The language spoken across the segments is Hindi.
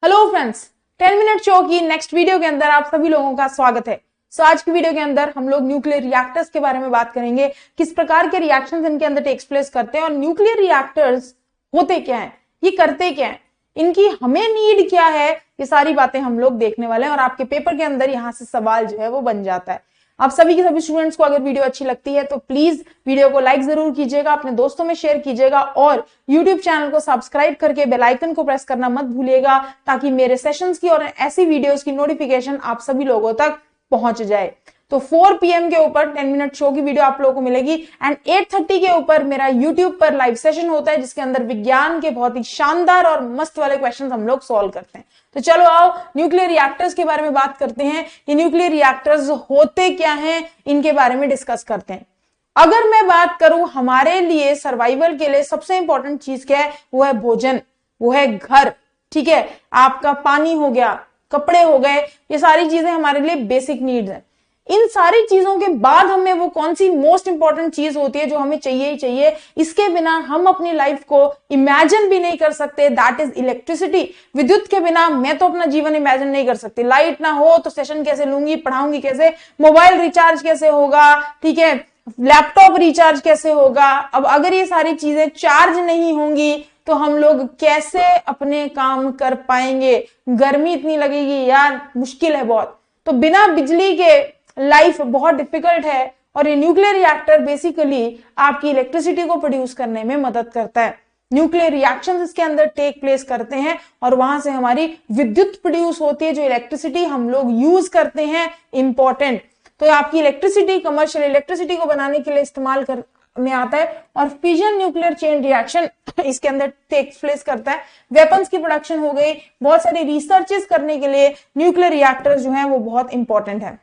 हेलो फ्रेंड्स, 10 मिनट शो की नेक्स्ट वीडियो के अंदर आप सभी लोगों का स्वागत है। आज की वीडियो के अंदर हम लोग न्यूक्लियर रिएक्टर्स के बारे में बात करेंगे, किस प्रकार के रिएक्शंस इनके अंदर टेक्स प्लेस करते हैं और न्यूक्लियर रिएक्टर्स होते क्या हैं, ये करते क्या हैं, इनकी हमें नीड क्या है, ये सारी बातें हम लोग देखने वाले हैं और आपके पेपर के अंदर यहाँ से सवाल जो है वो बन जाता है। आप सभी के सभी स्टूडेंट्स को अगर वीडियो अच्छी लगती है तो प्लीज वीडियो को लाइक जरूर कीजिएगा, अपने दोस्तों में शेयर कीजिएगा और YouTube चैनल को सब्सक्राइब करके बेल आइकन को प्रेस करना मत भूलिएगा ताकि मेरे सेशंस की और ऐसी वीडियोस की नोटिफिकेशन आप सभी लोगों तक पहुंच जाए। तो 4 PM के ऊपर 10 मिनट शो की वीडियो आप लोगों को मिलेगी एंड 8:30 के ऊपर मेरा YouTube पर लाइव सेशन होता है जिसके अंदर विज्ञान के बहुत ही शानदार और मस्त वाले क्वेश्चंस हम लोग सॉल्व करते हैं। तो चलो आओ न्यूक्लियर रिएक्टर्स के बारे में बात करते हैं। ये न्यूक्लियर रिएक्टर्स होते क्या हैं, इनके बारे में डिस्कस करते हैं। अगर मैं बात करूं हमारे लिए सर्वाइवल के लिए सबसे इंपॉर्टेंट चीज क्या है, वो है भोजन, वो है घर, ठीक है, आपका पानी हो गया, कपड़े हो गए, ये सारी चीजें हमारे लिए बेसिक नीड्स हैं। इन सारी चीजों के बाद हमें वो कौन सी मोस्ट इंपॉर्टेंट चीज होती है जो हमें चाहिए ही चाहिए, इसके बिना हम अपनी लाइफ को इमेजिन भी नहीं कर सकते, दैट इज इलेक्ट्रिसिटी। विद्युत के बिना मैं तो अपना जीवन इमेजिन नहीं कर सकती। लाइट ना हो तो सेशन कैसे लूंगी, पढ़ाऊंगी कैसे, मोबाइल रिचार्ज कैसे होगा, ठीक है, लैपटॉप रिचार्ज कैसे होगा। अब अगर ये सारी चीजें चार्ज नहीं होंगी तो हम लोग कैसे अपने काम कर पाएंगे, गर्मी इतनी लगेगी यार, मुश्किल है बहुत। तो बिना बिजली के लाइफ बहुत डिफिकल्ट है और ये न्यूक्लियर रिएक्टर बेसिकली आपकी इलेक्ट्रिसिटी को प्रोड्यूस करने में मदद करता है। न्यूक्लियर रिएक्शंस इसके अंदर टेक प्लेस करते हैं और वहां से हमारी विद्युत प्रोड्यूस होती है, जो इलेक्ट्रिसिटी हम लोग यूज करते हैं, इंपॉर्टेंट। तो आपकी इलेक्ट्रिसिटी कमर्शियल इलेक्ट्रिसिटी को बनाने के लिए इस्तेमाल में आता है और फिजन न्यूक्लियर चेन रिएक्शन इसके अंदर टेक प्लेस करता है। वेपन्स की प्रोडक्शन हो गई, बहुत सारी रिसर्चेस करने के लिए न्यूक्लियर रिएक्टर्स जो है वो बहुत इंपॉर्टेंट है।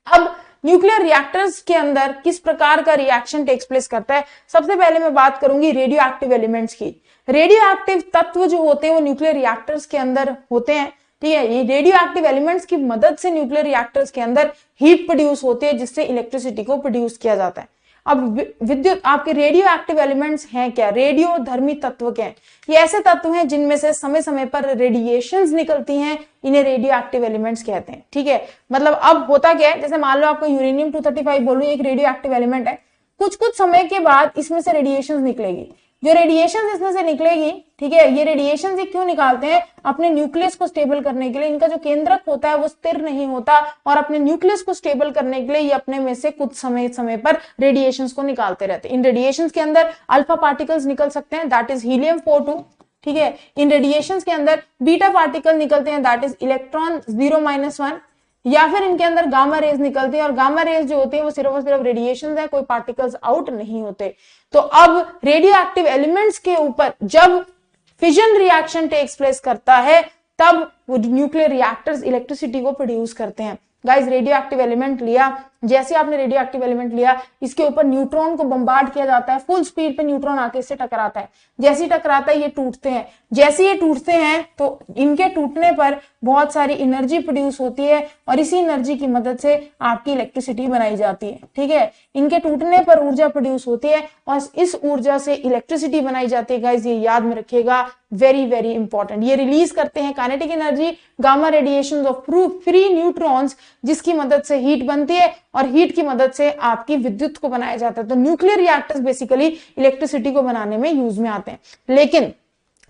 अब न्यूक्लियर रिएक्टर्स के अंदर किस प्रकार का रिएक्शन टेक्स प्लेस करता है, सबसे पहले मैं बात करूंगी रेडियो एक्टिव एलिमेंट्स की। रेडियो एक्टिव तत्व जो होते हैं वो न्यूक्लियर रिएक्टर्स के अंदर होते हैं, ठीक है। ये रेडियो एक्टिव एलिमेंट्स की मदद से न्यूक्लियर रिएक्टर्स के अंदर हीट प्रोड्यूस होती है जिससे इलेक्ट्रिसिटी को प्रोड्यूस किया जाता है। अब विद्युत आपके रेडियो एक्टिव एलिमेंट्स हैं क्या, रेडियो धर्मी तत्व क्या हैं, ये ऐसे तत्व हैं जिनमें से समय समय पर रेडिएशंस निकलती हैं, इन्हें रेडियो एक्टिव एलिमेंट्स कहते हैं, ठीक है। मतलब अब होता क्या है, जैसे मान लो आपको यूरेनियम 235 बोलूं, एक रेडियो एक्टिव एलिमेंट है, कुछ समय के बाद इसमें से रेडिएशंस निकलेगी। जो रेडिएशन इसमें से निकलेगी, ठीक है, ये रेडिएशन क्यों निकालते हैं, अपने न्यूक्लियस को स्टेबल करने के लिए। इनका जो केंद्रक होता है वो स्थिर नहीं होता और अपने न्यूक्लियस को स्टेबल करने के लिए ये अपने में से कुछ समय पर रेडिएशंस को निकालते रहते हैं। इन रेडिएशंस के अंदर अल्फा पार्टिकल्स निकल सकते हैं, दैट इज हीलियम 42, ठीक है। इन रेडिएशंस के अंदर बीटा पार्टिकल निकलते हैं, दैट इज इलेक्ट्रॉन 0-1, या फिर इनके अंदर गामा रेज निकलती है और गामा रेज जो होती है वो सिर्फ और सिर्फ रेडिएशन है, कोई पार्टिकल्स आउट नहीं होते। तो अब रेडियो एक्टिव एलिमेंट्स के ऊपर जब फिजन रिएक्शन टेक्स प्लेस करता है तब वो न्यूक्लियर रिएक्टर्स इलेक्ट्रिसिटी को प्रोड्यूस करते हैं। गाइस, रेडियो एक्टिव एलिमेंट लिया, जैसे आपने रेडियो एक्टिव एलिमेंट लिया, इसके ऊपर न्यूट्रॉन को बम्बार्ड किया जाता है, फुल स्पीड पे न्यूट्रॉन आके इससे टकराता है। जैसे ही टकराता है ये टूटते हैं, जैसे ये टूटते हैं तो इनके टूटने पर बहुत सारी एनर्जी प्रोड्यूस होती है और इसी एनर्जी की मदद से आपकी इलेक्ट्रिसिटी बनाई जाती है, ठीक है। इनके टूटने पर ऊर्जा प्रोड्यूस होती है और इस ऊर्जा से इलेक्ट्रिसिटी बनाई जाती है। गाइस, ये याद में रखिएगा, वेरी वेरी इंपॉर्टेंट। ये रिलीज करते हैं kinetic energy, gamma radiation of free neutrons, जिसकी मदद से हीट बनती है और हीट की मदद से आपकी विद्युत को बनाया जाता है। तो न्यूक्लियर रिएक्टर्स बेसिकली इलेक्ट्रिसिटी को बनाने में यूज में आते हैं। लेकिन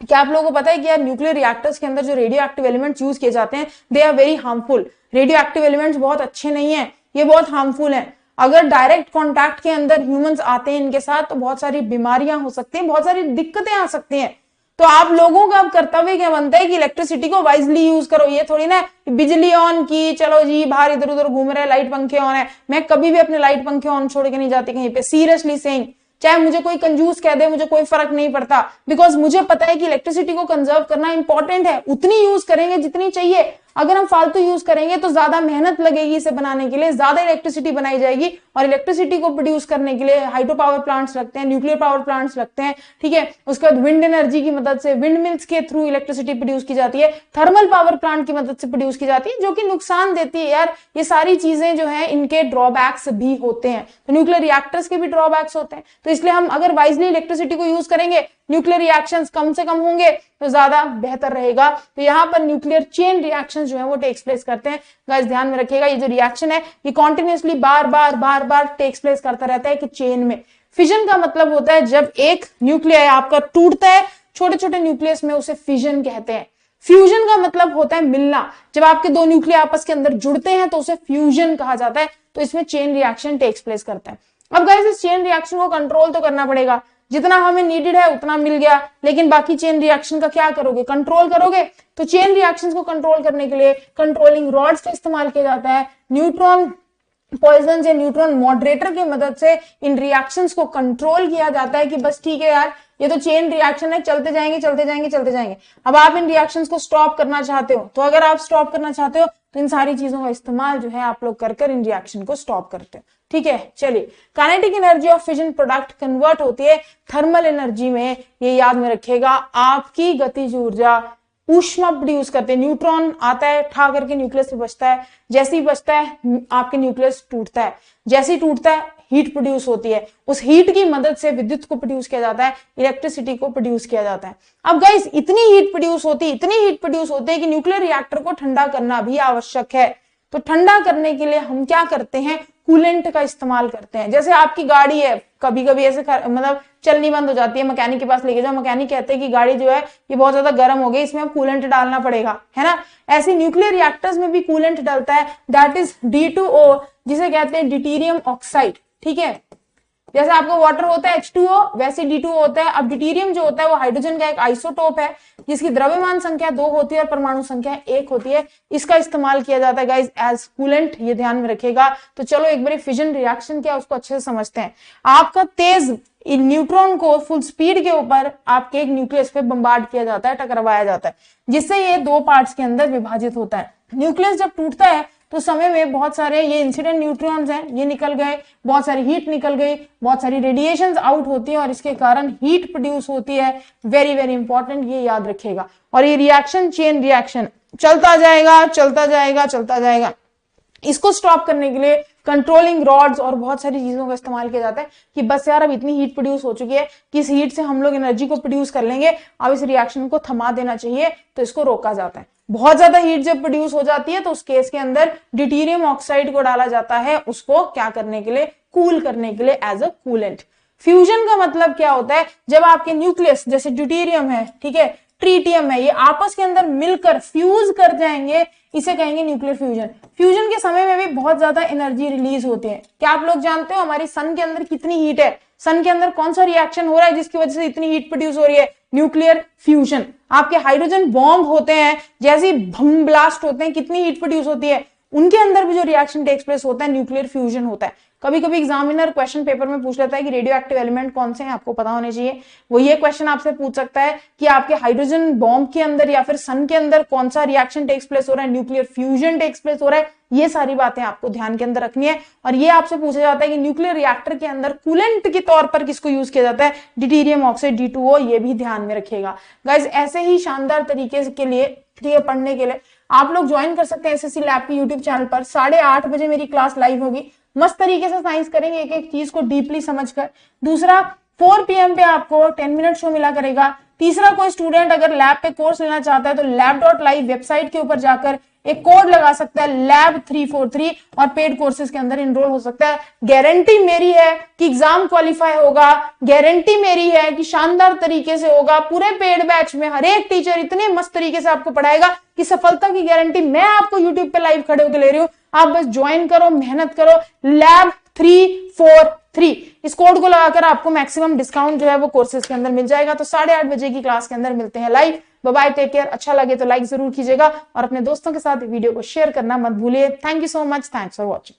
क्या आप लोगों को पता है कि यार न्यूक्लियर रिएक्टर्स के अंदर जो रेडियो एक्टिव एलिमेंट्स यूज किए जाते हैं they are very harmful. Radioactive elements बहुत अच्छे नहीं है, ये बहुत हार्मफुल है। अगर डायरेक्ट कॉन्टैक्ट के अंदर ह्यूमंस आते हैं इनके साथ तो बहुत सारी बीमारियां हो सकती हैं, बहुत सारी दिक्कतें आ सकती हैं। तो आप लोगों का अब कर्तव्य क्या बनता है कि इलेक्ट्रिसिटी को वाइजली यूज करो। ये थोड़ी ना बिजली ऑन की, चलो जी बाहर इधर उधर घूम रहे, लाइट पंखे ऑन है, मैं कभी भी अपने लाइट पंखे ऑन छोड़ के नहीं जाती कहीं पे, सीरियसली सेइंग। चाहे मुझे कोई कंजूस कह दे, मुझे कोई फर्क नहीं पड़ता, बिकॉज मुझे पता है कि इलेक्ट्रिसिटी को कंजर्व करना इंपॉर्टेंट है। उतनी यूज करेंगे जितनी चाहिए, अगर हम फालतू यूज करेंगे तो ज्यादा मेहनत लगेगी इसे बनाने के लिए, ज्यादा इलेक्ट्रिसिटी बनाई जाएगी और इलेक्ट्रिसिटी को प्रोड्यूस करने के लिए हाइड्रो पावर प्लांट्स लगते हैं, न्यूक्लियर पावर प्लांट्स लगते हैं, ठीक है। उसके बाद विंड एनर्जी की मदद से, विंड मिल्स के थ्रू इलेक्ट्रिसिटी प्रोड्यूस की जाती है, थर्मल पावर प्लांट की मदद से प्रोड्यूस की जाती है, जो कि नुकसान देती है यार। ये सारी चीजें जो है इनके ड्रॉबैक्स भी होते हैं, तो न्यूक्लियर रिएक्टर्स के भी ड्रॉबैक्स होते हैं। तो इसलिए हम अगर वाइजली इलेक्ट्रिसिटी को यूज करेंगे न्यूक्लियर रिएक्शंस कम से कम होंगे तो ज्यादा बेहतर रहेगा। तो यहाँ पर न्यूक्लियर चेन रिएक्शंस जो है वो टेक्स प्लेस करते हैं। गाइस ध्यान में रखिएगा, ये जो रिएक्शन है ये कॉन्टिन्यूसली बार बार टेक्स प्लेस करता रहता है कि चेन में। फिजन का मतलब होता है जब एक न्यूक्लियर आपका टूटता है छोटे छोटे न्यूक्लियस में, उसे फिजन कहते हैं। फ्यूजन का मतलब होता है मिलना, जब आपके दो न्यूक्लियर आपस के अंदर जुड़ते हैं तो उसे फ्यूजन कहा जाता है। तो इसमें चेन रिएक्शन टेक्स प्लेस करता है। अब गाइस इस चेन रिएक्शन को कंट्रोल तो करना पड़ेगा, जितना हमें नीडेड है उतना मिल गया, लेकिन बाकी चेन रिएक्शन का क्या करोगे, कंट्रोल करोगे। तो चेन रिएक्शंस को कंट्रोल करने के लिए कंट्रोलिंग रॉड्स का इस्तेमाल किया जाता है। न्यूट्रॉन पॉइजन या न्यूट्रॉन मॉडरेटर की मदद से इन रिएक्शंस को कंट्रोल किया जाता है कि बस ठीक है यार, ये तो चेन रिएक्शन है, चलते जाएंगे चलते जाएंगे चलते जाएंगे। अब आप इन रिएक्शंस को स्टॉप करना चाहते हो, तो अगर आप स्टॉप करना चाहते हो तो इन सारी चीजों का इस्तेमाल जो है आप लोग कर इन रिएक्शन को स्टॉप करते हो। ठीक है, चलिए kinetic energy of fission product convert होती है थर्मल एनर्जी में। ये याद में रखिएगा, आपकी गतिज ऊर्जा ऊष्मा प्रोड्यूस करते हैं। न्यूट्रॉन आता है, ठा करके न्यूक्लियस से बचता है, जैसे ही बचता है आपके न्यूक्लियस टूटता है, जैसे ही टूटता है हीट प्रोड्यूस होती है, उस हीट की मदद से विद्युत को प्रोड्यूस किया जाता है, इलेक्ट्रिसिटी को प्रोड्यूस किया जाता है। अब गाइस इतनी हीट प्रोड्यूस होती है कि न्यूक्लियर रिएक्टर को ठंडा करना भी आवश्यक है। तो ठंडा करने के लिए हम क्या करते हैं, कूलेंट का इस्तेमाल करते हैं। जैसे आपकी गाड़ी है, कभी कभी ऐसे मतलब चलनी बंद हो जाती है, मैकेनिक के पास लेके जाओ, मैकेनिक कहते हैं कि गाड़ी जो है ये बहुत ज्यादा गर्म हो गई, इसमें अब कूलेंट डालना पड़ेगा, है ना। ऐसे न्यूक्लियर रिएक्टर्स में भी कूलेंट डलता है, दैट इज D2O, जिसे कहते हैं ड्यूटेरियम ऑक्साइड। ठीक है, जैसे आपका वाटर होता है H2O, वैसे D2O होता है। अब ड्यूटेरियम जो होता है वो हाइड्रोजन का एक आइसोटोप है, जिसकी द्रव्यमान संख्या 2 होती है और परमाणु संख्या 1 होती है। इसका इस्तेमाल किया जाता है गाइस एज कूलेंट, ये ध्यान में रखिएगा। तो चलो एक बार फिजन रिएक्शन क्या उसको अच्छे से समझते हैं। आपका तेज न्यूट्रॉन को फुल स्पीड के ऊपर आपके एक न्यूक्लियस पे बम्बार्ड किया जाता है, टकराया जाता है, जिससे ये दो पार्ट्स के अंदर विभाजित होता है। न्यूक्लियस जब टूटता है तो समय में बहुत सारे ये इंसिडेंट न्यूट्रॉन्स हैं, ये निकल गए, बहुत सारी हीट निकल गई, बहुत सारी रेडिएशंस आउट होती है और इसके कारण हीट प्रोड्यूस होती है। वेरी वेरी इंपॉर्टेंट, ये याद रखिएगा। और ये रिएक्शन चेन रिएक्शन चलता जाएगा चलता जाएगा चलता जाएगा। इसको स्टॉप करने के लिए कंट्रोलिंग रॉड्स और बहुत सारी चीजों का इस्तेमाल किया जाता है कि बस यार अब इतनी हीट प्रोड्यूस हो चुकी है कि इस हीट से हम लोग एनर्जी को प्रोड्यूस कर लेंगे, अब इस रिएक्शन को थमा देना चाहिए, तो इसको रोका जाता है। बहुत ज्यादा हीट जब प्रोड्यूस हो जाती है तो उस केस के अंदर ड्यूटेरियम ऑक्साइड को डाला जाता है, उसको क्या करने के लिए, कूल करने के लिए एज अ कूलेंट। फ्यूजन का मतलब क्या होता है, जब आपके न्यूक्लियस जैसे ड्यूटेरियम है, ठीक है, ट्रीटियम है, ये आपस के अंदर मिलकर फ्यूज कर जाएंगे, इसे कहेंगे न्यूक्लियर फ्यूजन। फ्यूजन के समय में भी बहुत ज्यादा एनर्जी रिलीज होती है। क्या आप लोग जानते हो हमारी सन के अंदर कितनी हीट है, सन के अंदर कौन सा रिएक्शन हो रहा है जिसकी वजह से इतनी हीट प्रोड्यूस हो रही है, न्यूक्लियर फ्यूजन। आपके हाइड्रोजन बॉम्ब होते हैं, जैसे बम ब्लास्ट होते हैं, कितनी हीट प्रोड्यूस होती है, उनके अंदर भी जो रिएक्शन टेक्स प्लेस होता है न्यूक्लियर फ्यूजन होता है। कभी कभी एग्जामिनर क्वेश्चन पेपर में पूछ लेता है कि रेडियो एक्टिव एलिमेंट कौन से हैं, आपको पता होने चाहिए। वो ये क्वेश्चन आपसे पूछ सकता है कि आपके हाइड्रोजन बॉम्ब के अंदर या फिर सन के अंदर कौन सा रिएक्शन टेक्स प्लेस हो रहा है, न्यूक्लियर फ्यूजन टेक्स प्लेस हो रहा है। ये सारी बातें आपको ध्यान के अंदर रखनी है। और ये आपसे पूछा जाता है कि न्यूक्लियर रिएक्टर के अंदर कूलेंट के तौर पर किसको यूज किया जाता है, ड्यूटेरियम ऑक्साइड D2O, ये भी ध्यान में रखिएगा गाइस। ऐसे ही शानदार तरीके के लिए, ठीक है, पढ़ने के लिए आप लोग ज्वाइन कर सकते हैं एसएससी लैब के यूट्यूब चैनल पर। 8:30 बजे मेरी क्लास लाइव होगी, मस्त तरीके से साइंस करेंगे, एक एक चीज को डीपली समझकर। दूसरा 4 PM पे आपको 10 मिनट शो मिला करेगा। तीसरा, कोई स्टूडेंट अगर लैब पे कोर्स लेना चाहता है तो lab.live वेबसाइट के ऊपर जाकर एक कोड लगा सकता है lab343 और पेड कोर्सेज के अंदर इनरोल हो सकता है। गारंटी मेरी है कि एग्जाम क्वालिफाई होगा, गारंटी मेरी है कि शानदार तरीके से होगा। पूरे पेड बैच में हर एक टीचर इतने मस्त तरीके से आपको पढ़ाएगा कि सफलता की गारंटी मैं आपको यूट्यूब पे लाइव खड़े होकर ले रही हूँ। आप बस ज्वाइन करो, मेहनत करो। lab343 इस कोड को लगाकर आपको मैक्सिमम डिस्काउंट जो है वो कोर्सेज के अंदर मिल जाएगा। तो 8:30 बजे की क्लास के अंदर मिलते हैं लाइव। Bye, take care. अच्छा लगे तो लाइक जरूर कीजिएगा और अपने दोस्तों के साथ वीडियो को शेयर करना मत भूलिए। Thank you so much, thanks for watching.